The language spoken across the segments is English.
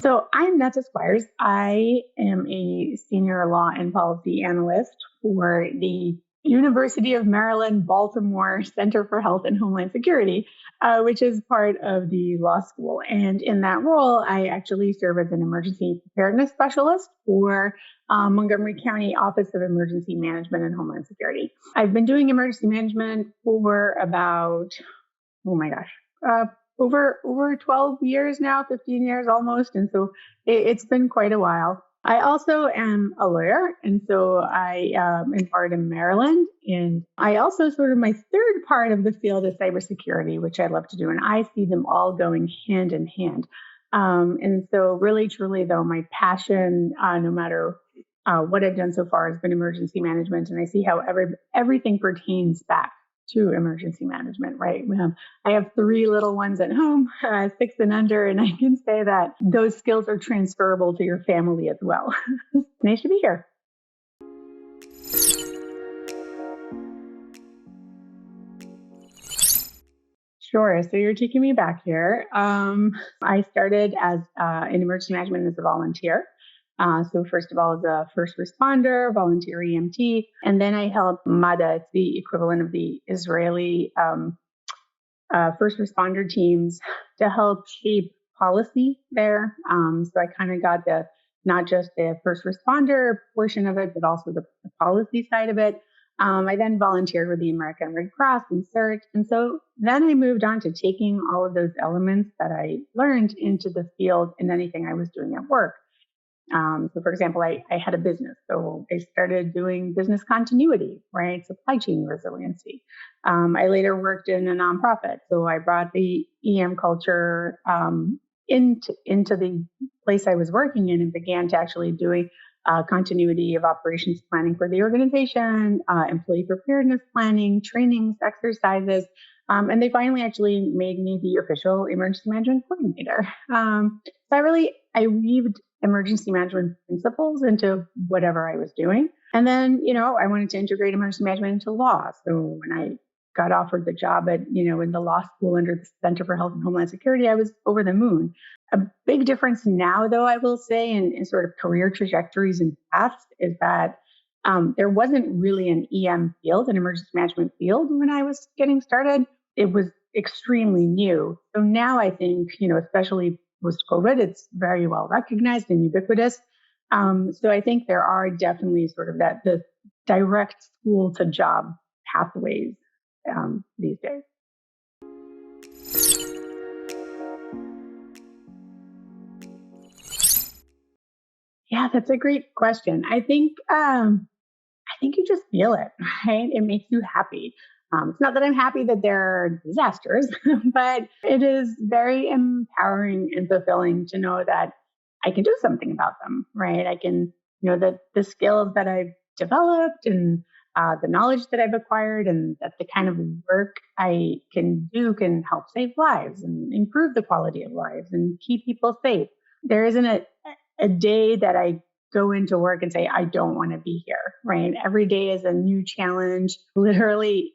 So I'm Netta Squires. I am a senior law and policy analyst for the University of Maryland, Baltimore Center for Health and Homeland Security, which is part of the law school. And in that role, I actually serve as an emergency preparedness specialist for Montgomery County Office of Emergency Management and Homeland Security. I've been doing emergency management for about, oh my gosh, over 12 years now, 15 years almost. And so it's been quite a while. I also am a lawyer. And so I am part in Maryland. And I also sort of my third part of the field is cybersecurity, which I love to do. And I see them all going hand in hand. And so really, truly, though, my passion, no matter what I've done so far, has been emergency management. And I see how everything pertains back to emergency management, right? I have 3 little ones at home, 6 and under, and I can say that those skills are transferable to your family as well. Nice to be here. Sure. So you're taking me back here. I started as in emergency management as a volunteer. So first of all, as a first responder, volunteer EMT, and then I helped MADA, it's the equivalent of the Israeli first responder teams, to help shape policy there. So I kind of got not just the first responder portion of it, but also the policy side of it. I then volunteered with the American Red Cross and CERT. And so then I moved on to taking all of those elements that I learned into the field and anything I was doing at work. So for example, I had a business. So I started doing business continuity, right? Supply chain resiliency. I later worked in a nonprofit. So I brought the EM culture into the place I was working in and began to actually doing continuity of operations planning for the organization, employee preparedness planning, trainings, exercises. And they finally actually made me the official emergency management coordinator. So I weaved emergency management principles into whatever I was doing. And then, I wanted to integrate emergency management into law. So when I got offered the job in the law school under the Center for Health and Homeland Security, I was over the moon. A big difference now, though, I will say, in sort of career trajectories and paths is that there wasn't really an EM field, an emergency management field when I was getting started. It was extremely new. So now I think, especially post-COVID, it's very well recognized and ubiquitous. So I think there are definitely sort of the direct school to job pathways these days. Yeah, that's a great question. I think you just feel it, right? It makes you happy. It's not that I'm happy that there are disasters, but it is very empowering and fulfilling to know that I can do something about them, right? I can, that the skills that I've developed and the knowledge that I've acquired and that the kind of work I can do can help save lives and improve the quality of lives and keep people safe. There isn't a day that I go into work and say, I don't want to be here, right? Every day is a new challenge. Literally,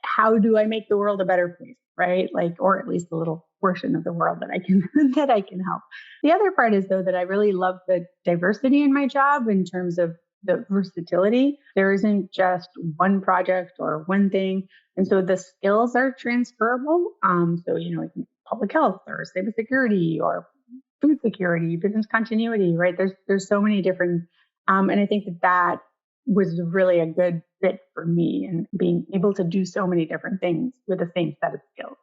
how do I make the world a better place, right? Or at least a little portion of the world that I can help. The other part is, though, that I really love the diversity in my job in terms of the versatility. There isn't just one project or one thing. And so the skills are transferable. So, public health or cybersecurity or food security, business continuity, right? There's so many different, and I think that was really a good fit for me and being able to do so many different things with the same set of skills.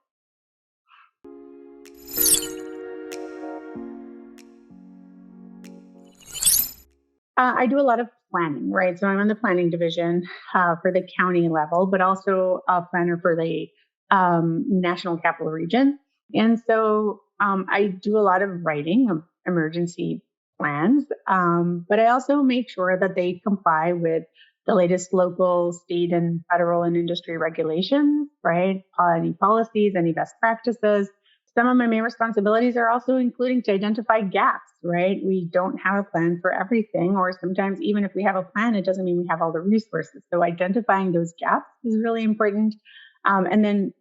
I do a lot of planning, right? So I'm on the planning division for the county level, but also a planner for the national capital region. And so I do a lot of writing of emergency plans, but I also make sure that they comply with the latest local, state, and federal and industry regulations, right? Any policies, any best practices. Some of my main responsibilities are also including to identify gaps, right? We don't have a plan for everything, or sometimes even if we have a plan, it doesn't mean we have all the resources. So identifying those gaps is really important. And then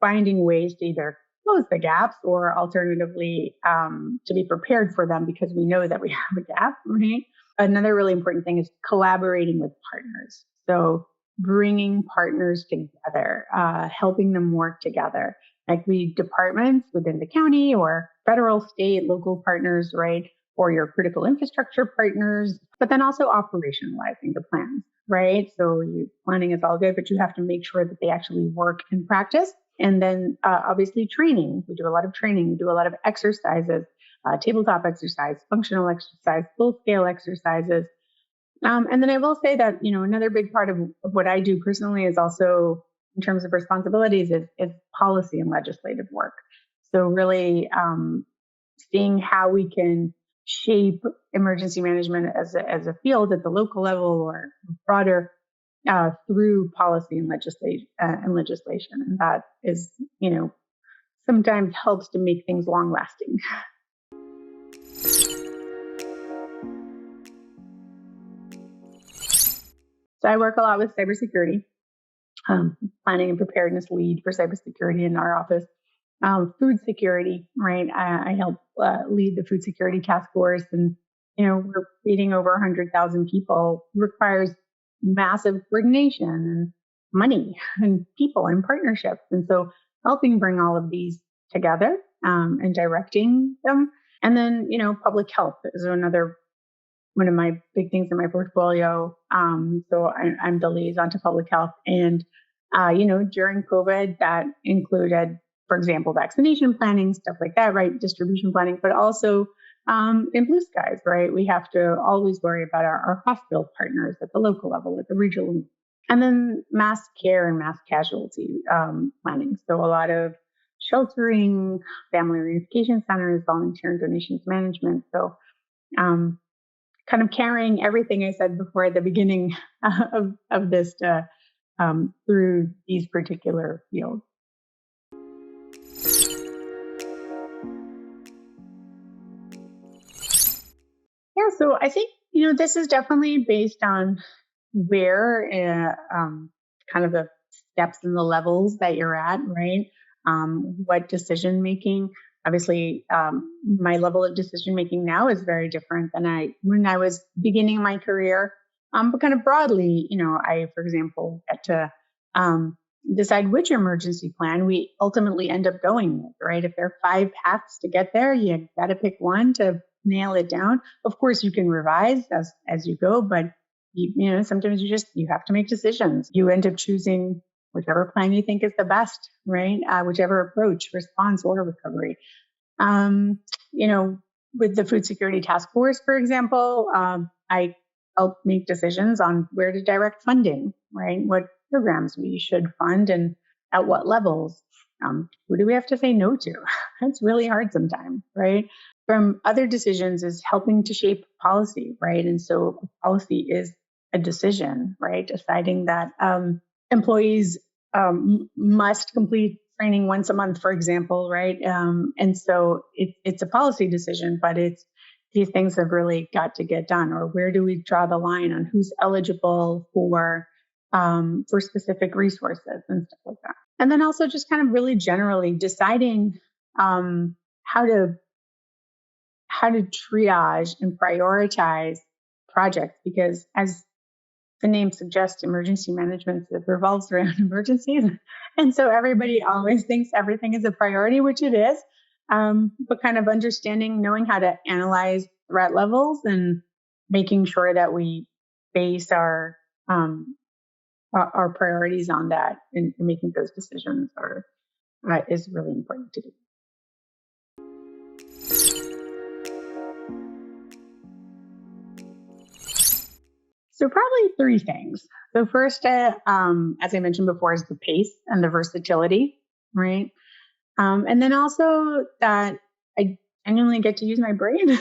finding ways to either close the gaps, or alternatively, to be prepared for them because we know that we have a gap, right? Another really important thing is collaborating with partners. So bringing partners together, helping them work together, like the departments within the county or federal, state, local partners, right? Or your critical infrastructure partners, but then also operationalizing the plans, right? So planning is all good, but you have to make sure that they actually work in practice. And then obviously training. We do a lot of training. We do a lot of exercises, tabletop exercise, functional exercise, full scale exercises. And then I will say that, another big part of what I do personally is also in terms of responsibilities is policy and legislative work. So really seeing how we can shape emergency management as a field at the local level or broader through policy and legislation. And that is, sometimes helps to make things long lasting. So I work a lot with cybersecurity, planning and preparedness lead for cybersecurity in our office. Food security, right? I help lead the food security task force, and we're feeding over 100,000 people. It requires massive coordination and money and people and partnerships, and so helping bring all of these together and directing them, and then public health is another one of my big things in my portfolio. So I'm the liaison to public health, and during COVID, that included, for example, vaccination planning, stuff like that, right? Distribution planning, but also in blue skies, right? We have to always worry about our hospital partners at the local level, at the regional level. And then mass care and mass casualty planning. So a lot of sheltering, family reunification centers, volunteer and donations management. So kind of carrying everything I said before at the beginning of this through these particular fields. Yeah, so I think, this is definitely based on where kind of the steps and the levels that you're at, right? What decision making. Obviously, my level of decision making now is very different than when I was beginning my career. But kind of broadly, I, for example, get to decide which emergency plan we ultimately end up going with, right? If there are 5 paths to get there, you got to pick one to nail it down. Of course, you can revise as you go, but sometimes you have to make decisions. You end up choosing whichever plan you think is the best, right? Whichever approach, response or recovery. With the food security task force, for example, I help make decisions on where to direct funding, right? What programs we should fund and at what levels. Who do we have to say no to? That's really hard sometimes, right? From other decisions is helping to shape policy, right? And so policy is a decision, right? Deciding that employees must complete training once a month, for example, right? And so it's a policy decision, but these things have really got to get done. Or where do we draw the line on who's eligible for specific resources and stuff like that? And then also just kind of really generally deciding how to triage and prioritize projects, because as the name suggests, emergency management revolves around emergencies. And so everybody always thinks everything is a priority, which it is. But kind of knowing how to analyze threat levels and making sure that we base our priorities on that and making those decisions is really important to do. So probably 3 things. So first, as I mentioned before, is the pace and the versatility, right? And then also that I genuinely get to use my brain.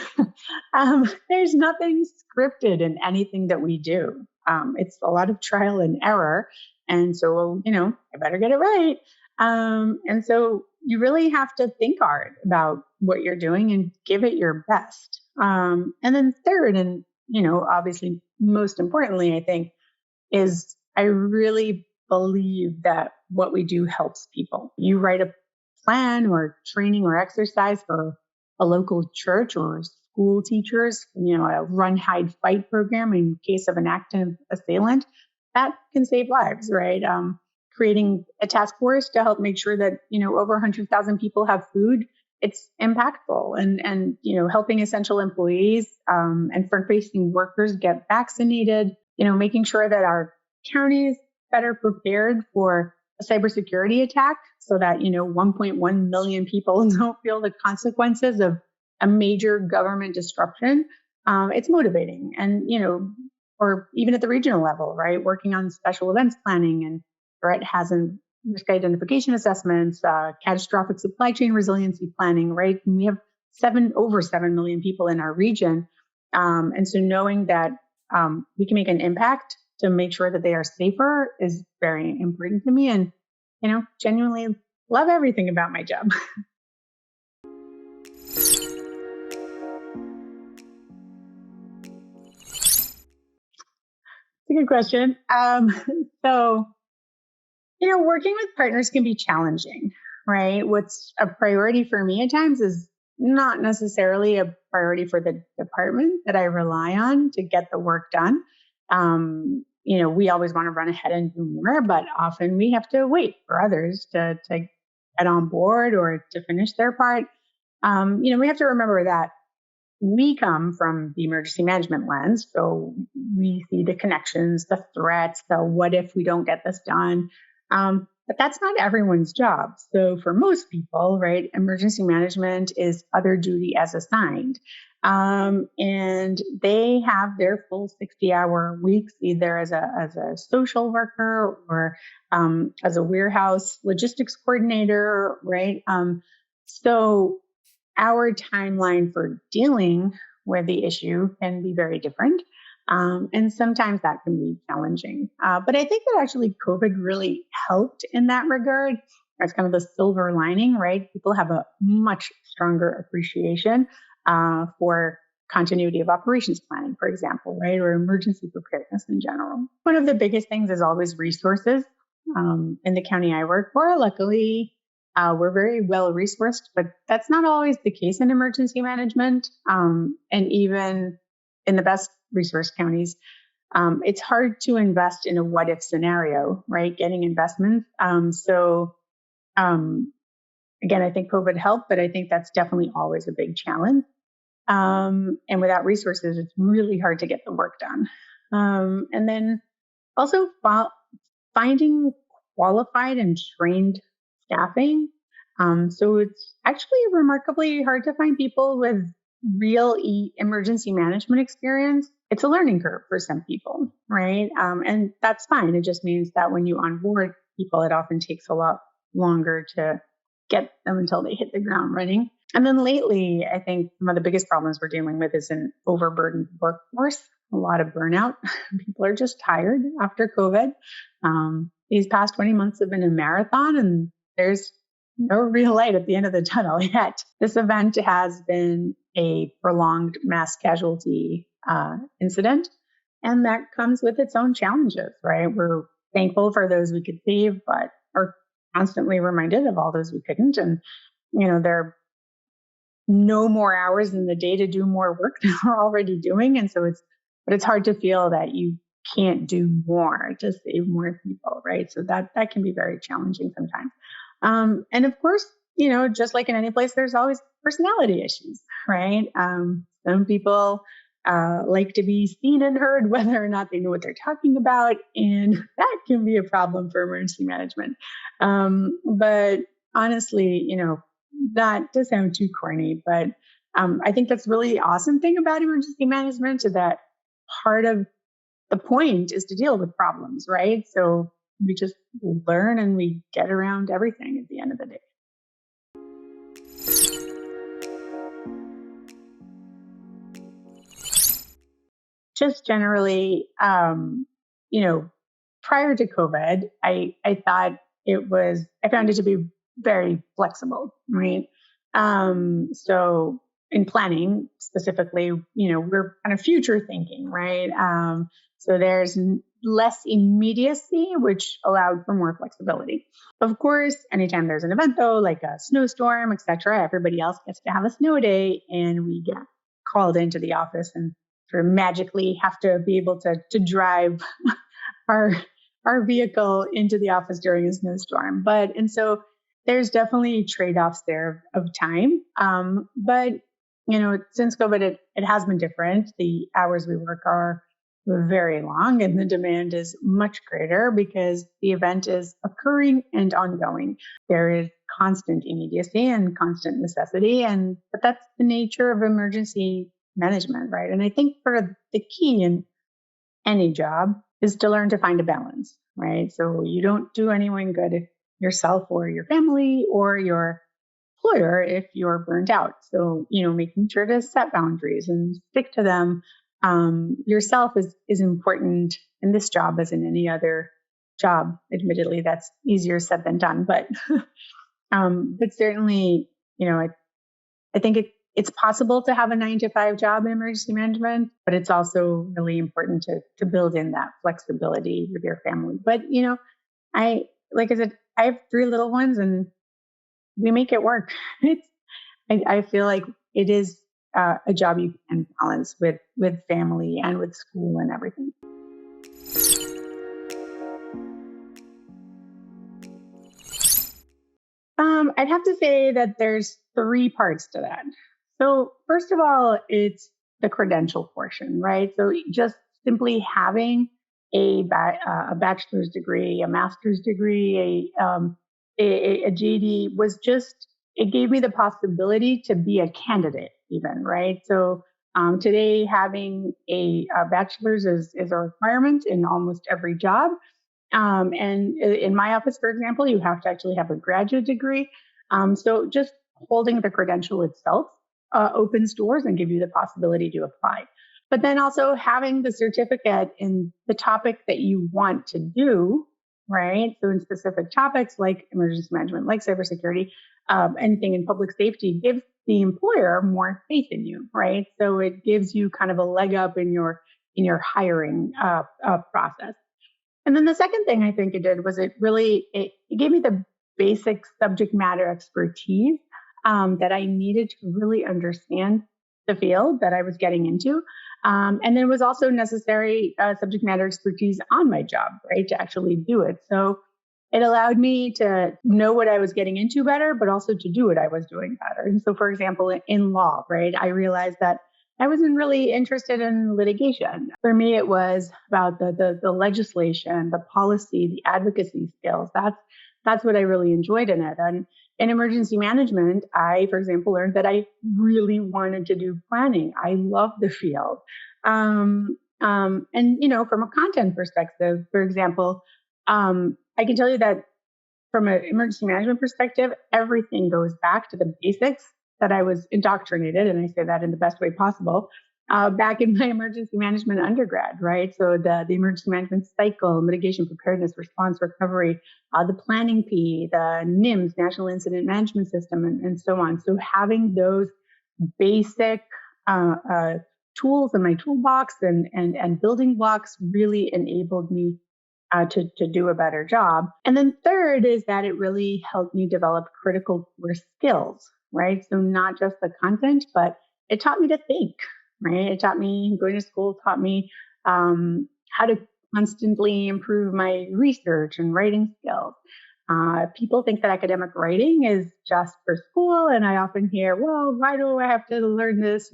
There's nothing scripted in anything that we do. It's a lot of trial and error. And so, I better get it right. And so you really have to think hard about what you're doing and give it your best. And then third, and, obviously most importantly, I think, is I really believe that what we do helps people. You write a plan or training or exercise for a local church or school teachers, a run, hide, fight program in case of an active assailant, that can save lives, right? Creating a task force to help make sure that, over 100,000 people have food, it's impactful. And helping essential employees and front-facing workers get vaccinated, making sure that our counties better prepared for a cybersecurity attack so that, 1.1 million people don't feel the consequences of a major government disruption. It's motivating. And, or even at the regional level, right? Working on special events planning and threat hazard risk identification assessments, catastrophic supply chain resiliency planning, right? And we have over 7 million people in our region. And so knowing that we can make an impact to make sure that they are safer is very important to me. And, genuinely love everything about my job. It's a good question. So, working with partners can be challenging, right? What's a priority for me at times is not necessarily a priority for the department that I rely on to get the work done. We always want to run ahead and do more, but often we have to wait for others to get on board or to finish their part. We have to remember that we come from the emergency management lens. So we see the connections, the threats, the what if we don't get this done. But that's not everyone's job. So for most people, right, emergency management is other duty as assigned. And they have their full 60-hour weeks, either as a social worker or as a warehouse logistics coordinator, right? So our timeline for dealing with the issue can be very different. And sometimes that can be challenging. But I think that actually COVID really helped in that regard. That's kind of the silver lining, right? People have a much stronger appreciation for continuity of operations planning, for example, right? Or emergency preparedness in general. One of the biggest things is always resources. In the county I work for, luckily, we're very well resourced, but that's not always the case in emergency management. And even in the best resource counties, it's hard to invest in a what if scenario, right? Getting investments. Again, I think COVID helped, but I think that's definitely always a big challenge. And without resources, it's really hard to get the work done. And then also finding qualified and trained staffing. So it's actually remarkably hard to find people with real emergency management experience. It's a learning curve for some people, right? And that's fine. It just means that when you onboard people, it often takes a lot longer to get them until they hit the ground running. And then lately, I think one of the biggest problems we're dealing with is an overburdened workforce, a lot of burnout. People are just tired after COVID. These past 20 months have been a marathon, and there's no real light at the end of the tunnel yet. This event has been a prolonged mass casualty incident, and that comes with its own challenges, right? We're thankful for those we could save, but are constantly reminded of all those we couldn't. And, there are no more hours in the day to do more work than we're already doing. And so it's hard to feel that you can't do more to save more people, right? So that can be very challenging sometimes. And of course, just like in any place, there's always personality issues, right? Some people like to be seen and heard, whether or not they know what they're talking about. And that can be a problem for emergency management. But honestly, not to sound too corny, but I think that's really awesome thing about emergency management is that part of the point is to deal with problems, right? So we just learn and we get around everything at the end of the day. Just generally, prior to COVID, I thought I found it to be very flexible, right? So in planning specifically, we're kind of future thinking, right? So there's less immediacy, which allowed for more flexibility. Of course, anytime there's an event though, like a snowstorm, etc., everybody else gets to have a snow day, and we get called into the office and sort of magically have to be able to drive our our vehicle into the office during a snowstorm. And so there's definitely trade-offs there of time. But since COVID, it has been different. The hours we work are very long, and the demand is much greater because the event is occurring and ongoing. There is constant immediacy and constant necessity, but that's the nature of emergency management, right? And I think for the key in any job is to learn to find a balance, right? So you don't do anyone good if yourself or your family or your employer if you're burnt out. So, making sure to set boundaries and stick to them yourself is important in this job as in any other job. Admittedly, that's easier said than done, but certainly, I think it's possible to have a 9 to 5 job in emergency management, but it's also really important to build in that flexibility with your family. But like I said, I have 3 little ones, and we make it work. I feel like it is a job you can balance with family and with school and everything. I'd have to say that there's 3 parts to that. So first of all, it's the credential portion, right? So just simply having a bachelor's degree, a master's degree, a JD was just, it gave me the possibility to be a candidate even, right? So today having a bachelor's is a requirement in almost every job. And in my office, for example, you have to actually have a graduate degree. So just holding the credential itself opens doors and give you the possibility to apply. But then also having the certificate in the topic that you want to do, right? So in specific topics like emergency management, like cybersecurity, anything in public safety gives the employer more faith in you, right? So it gives you kind of a leg up in your hiring process. And then the second thing I think it did was it gave me the basic subject matter expertise that I needed to really understand the field that I was getting into. And then it was also necessary subject matter expertise on my job, right, to actually do it. So it allowed me to know what I was getting into better, but also to do what I was doing better. And so, for example, in law, right, I realized that I wasn't really interested in litigation. For me, it was about the legislation, the policy, the advocacy skills. That's what I really enjoyed in it. And in emergency management, I, for example, learned that I really wanted to do planning. I love the field. And, from a content perspective, for example, I can tell you that from an emergency management perspective, everything goes back to the basics that I was indoctrinated, and I say that in the best way possible, back in my emergency management undergrad, right? So the emergency management cycle, mitigation, preparedness, response, recovery, the planning P, the NIMS, National Incident Management System, and so on. So having those basic tools in my toolbox and building blocks really enabled me to do a better job. And then third is that it really helped me develop critical core skills, right? So not just the content, but it taught me to think, right? It taught me, going to school taught me how to constantly improve my research and writing skills. People think that academic writing is just for school. And I often hear, well, why do I have to learn this?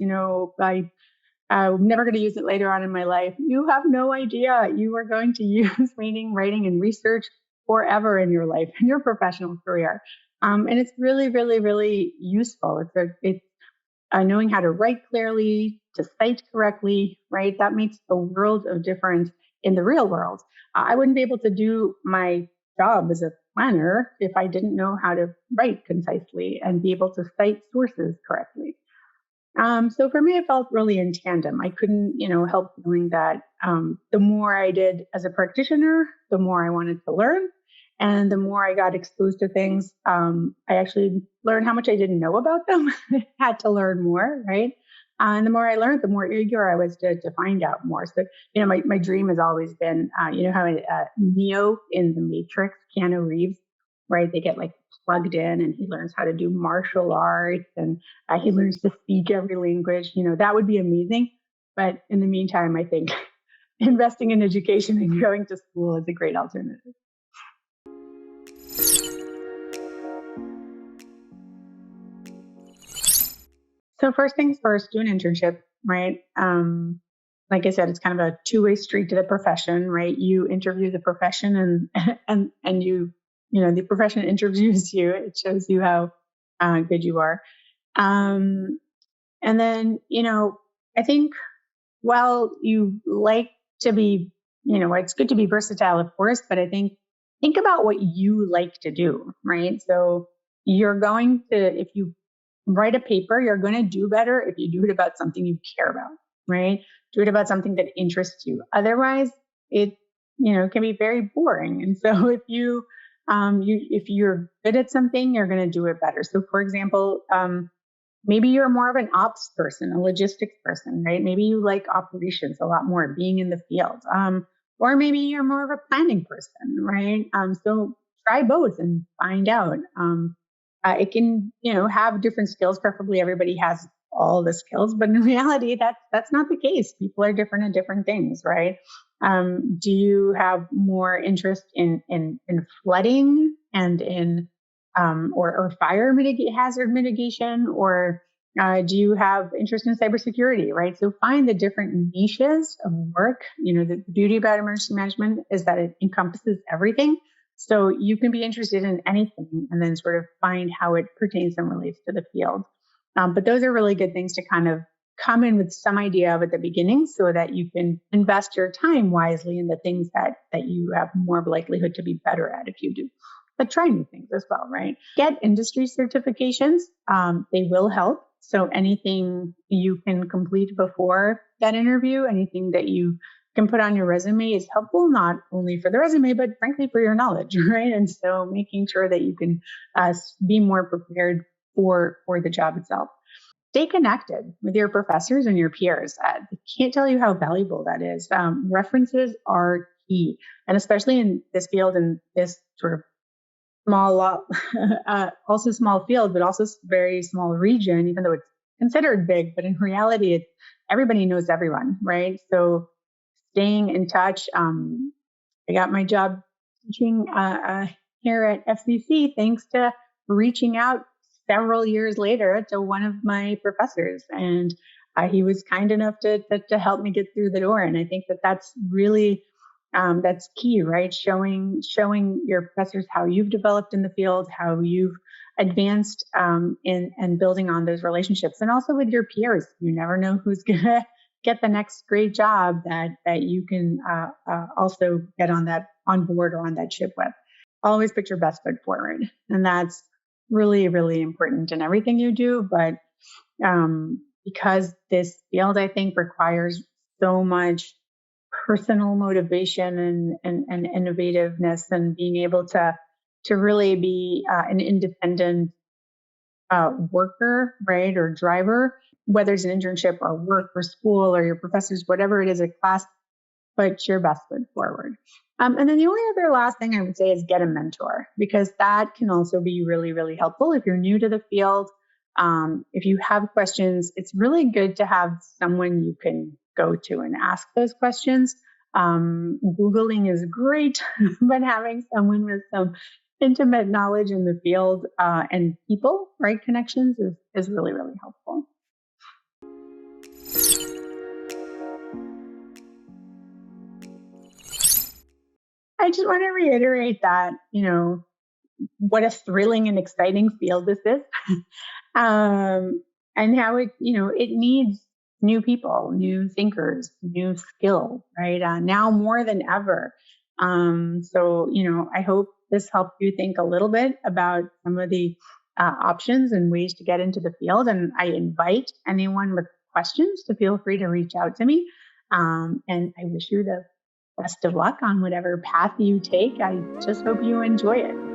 I'm never going to use it later on in my life. You have no idea. You are going to use reading, writing, and research forever in your life, in your professional career. And it's really, really, really useful. It's knowing how to write clearly, to cite correctly, right? That makes a world of difference in the real world. I wouldn't be able to do my job as a planner if I didn't know how to write concisely and be able to cite sources correctly. So for me, it felt really in tandem. I couldn't, help feeling that the more I did as a practitioner, the more I wanted to learn. And the more I got exposed to things, I actually learned how much I didn't know about them. Had to learn more, right? And the more I learned, the more eager I was to find out more. So, my dream has always been, how Neo in the Matrix, Keanu Reeves, right? They get like plugged in and he learns how to do martial arts and he learns to speak every language. That would be amazing. But in the meantime, I think investing in education and going to school is a great alternative. So first things first, do an internship, right? Like I said, it's kind of a two-way street to the profession, right? You interview the profession and the profession interviews you. It shows you how good you are. Um, and then, I think while you like to be, it's good to be versatile, of course, but I think about what you like to do, right? So you're going to, if you write a paper, you're going to do better if you do it about something you care about, right? Do it about something that interests you. Otherwise, it, can be very boring. And so if you're good at something, you're going to do it better. So for example, maybe you're more of an ops person, a logistics person, right? Maybe you like operations a lot more, being in the field. Or maybe you're more of a planning person, right? So try both and find out. It can, have different skills. Preferably everybody has all the skills, but in reality, that's not the case. People are different at different things, right? Do you have more interest in flooding and in or fire hazard mitigation, or do you have interest in cybersecurity, right? So find the different niches of work. The beauty about emergency management is that it encompasses everything. So you can be interested in anything and then sort of find how it pertains and relates to the field. But those are really good things to kind of come in with some idea of at the beginning so that you can invest your time wisely in the things that you have more of a likelihood to be better at if you do. But try new things as well, right? Get industry certifications. They will help. So anything you can complete before that interview, anything that you can put on your resume is helpful, not only for the resume, but frankly for your knowledge, right? And so making sure that you can be more prepared for the job itself. Stay connected with your professors and your peers. I can't tell you how valuable that is. References are key, and especially in this field and this sort of small, also small field, but also very small region, even though it's considered big, but in reality, everybody knows everyone, right? So staying in touch. I got my job teaching here at FCC thanks to reaching out several years later to one of my professors, and he was kind enough to help me get through the door. And I think that's really that's key, right? Showing your professors how you've developed in the field, how you've advanced and building on those relationships, and also with your peers. You never know who's gonna get the next great job that you can also get on board or on that ship with. Always put your best foot forward, and that's really, really important in everything you do. But because this field, I think, requires so much personal motivation and innovativeness, and being able to really be an independent worker, right, or driver, whether it's an internship or work or school or your professors, whatever it is, a class, put your best foot forward. And then the only other last thing I would say is get a mentor, because that can also be really, really helpful if you're new to the field. If you have questions, it's really good to have someone you can go to and ask those questions. Googling is great, but having someone with some intimate knowledge in the field and people, right, connections is really, really helpful. I just want to reiterate that, what a thrilling and exciting field this is. And how it needs new people, new thinkers, new skills, right? Now more than ever. So, I hope this helped you think a little bit about some of the options and ways to get into the field. And I invite anyone with questions to feel free to reach out to me. And I wish you the best of luck on whatever path you take. I just hope you enjoy it.